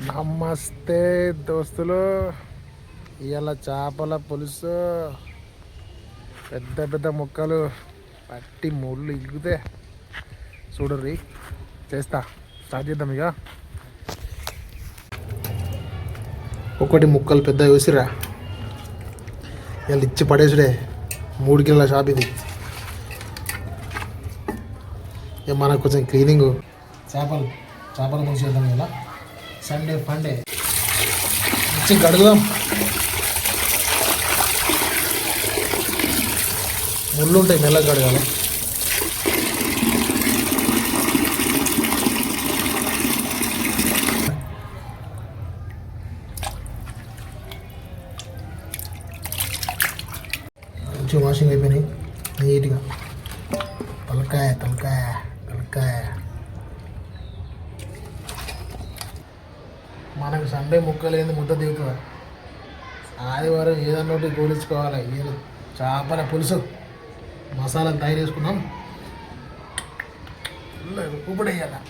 నమస్తే దోస్తులు. ఇవాళ చేపల పులుసు, పెద్ద పెద్ద ముక్కలు పట్టి ముళ్ళు ఇగితే చూడర్రి. చేస్తా, స్టార్ట్ చేద్దాం. ఇక ఒకటి ముక్కలు పెద్ద వేసిరా. ఇవాళ ఇచ్చి పడేసుడే. 3 కిలోల షాప్ ఇది. ఇక మనకు కొంచెం క్లీనింగ్. చేపల పులుసు చేద్దాం. ఇలా సండే ఫండే ఇచ్చి గడుగుదాం. ముళ్ళు ఉంటాయి, మెల్లగా గడగాలి. మంచిగా వాషింగ్ అయిపోయినాయి నీట్గా. తలకాయ తలకాయ తలకాయ. మనకు సండే ముక్కలేని ముద్ద దిగుతుంది. ఆదివారం ఏదన్నోటి గోలించుకోవాలి. చేపల పులుసు మసాలాలు తయారు చేసుకున్నాం. ఉప్పు కూడా వేయాలి.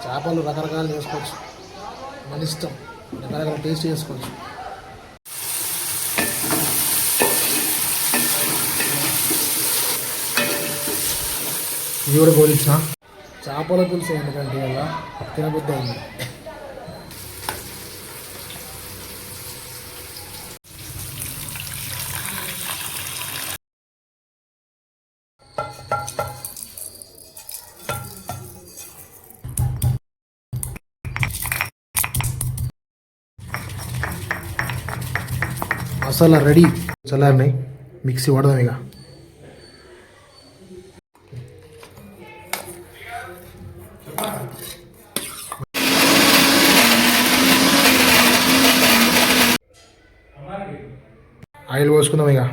చేపలు రకరకాలు చేసుకోవచ్చు, మన ఇష్టం. రకరకాల టేస్ట్ చేసుకోవచ్చు. ఇది కూడా గోలించిన చేపల పులుసు. ఎందుకంటే ఇలా తినబుద్ధి అయింది. మసాలా రెడీ. చల్లారినాయి, మిక్సీ వాడదాం. ఇక ఆయిల్ పోసుకుందాం. ఇక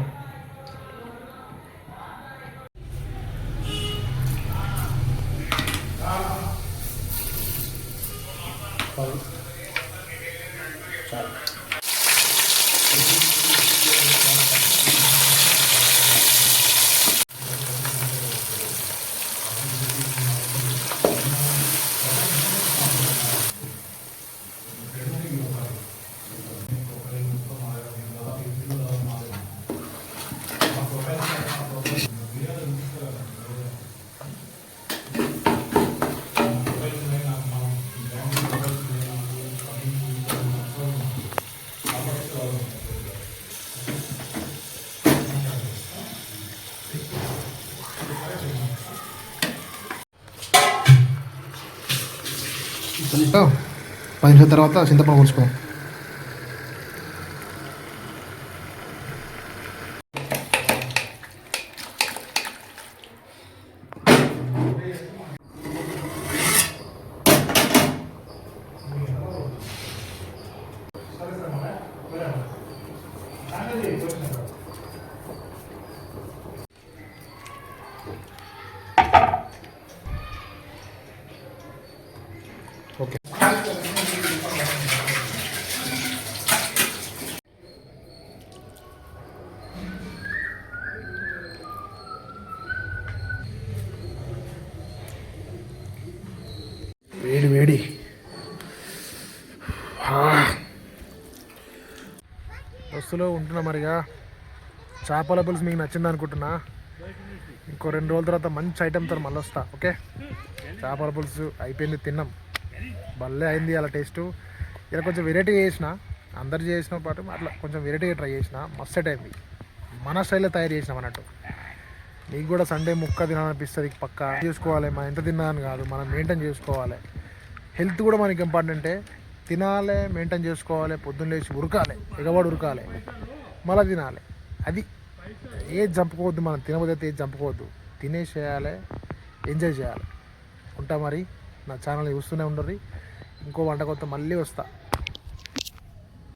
కొంచెం 10 నిమిషాల తర్వాత చింతపండు పోసుకో. ఓకే, వేడి వేడి. బస్సులో ఉంటున్నా. మరిగా చేపల పులుసు మీకు నచ్చింది అనుకుంటున్నా. ఇంకో 2 రోజుల తర్వాత మంచి ఐటెంతో మళ్ళీ వస్తా. ఓకే, చేపల పులుసు అయిపోయింది, తిన్నాం. భలే అయింది అలా టేస్ట్. ఇలా కొంచెం వెరైటీగా చేసిన, అందరు చేసిన పాటు అట్లా కొంచెం వెరైటీగా ట్రై చేసిన, మస్త్ సెట్ అయింది. మన స్టైల్లో తయారు చేసినాం అన్నట్టు. నీకు కూడా సండే ముక్క తినాలనిపిస్తుంది పక్కా చేసుకోవాలి. మనం ఎంత తిన్నాను కాదు, మనం మెయింటైన్ చేసుకోవాలి. హెల్త్ కూడా మనకి ఇంపార్టెంటే. తినాలి, మెయింటైన్ చేసుకోవాలి, పొద్దున్న లేచి ఉరకాలి, ఎగవాడు ఉరకాలి, మళ్ళీ తినాలి. అది ఏది చంపుకోవద్దు, మనం తినబోతే ఏది చంపుకోవద్దు, తినేసేయాలి, ఎంజాయ్ చేయాలి. ఉంటా మరి. నా ఛానల్ చూస్తూనే ఉండరు. ఇంకో వంట కొత్త మళ్ళీ వస్తా.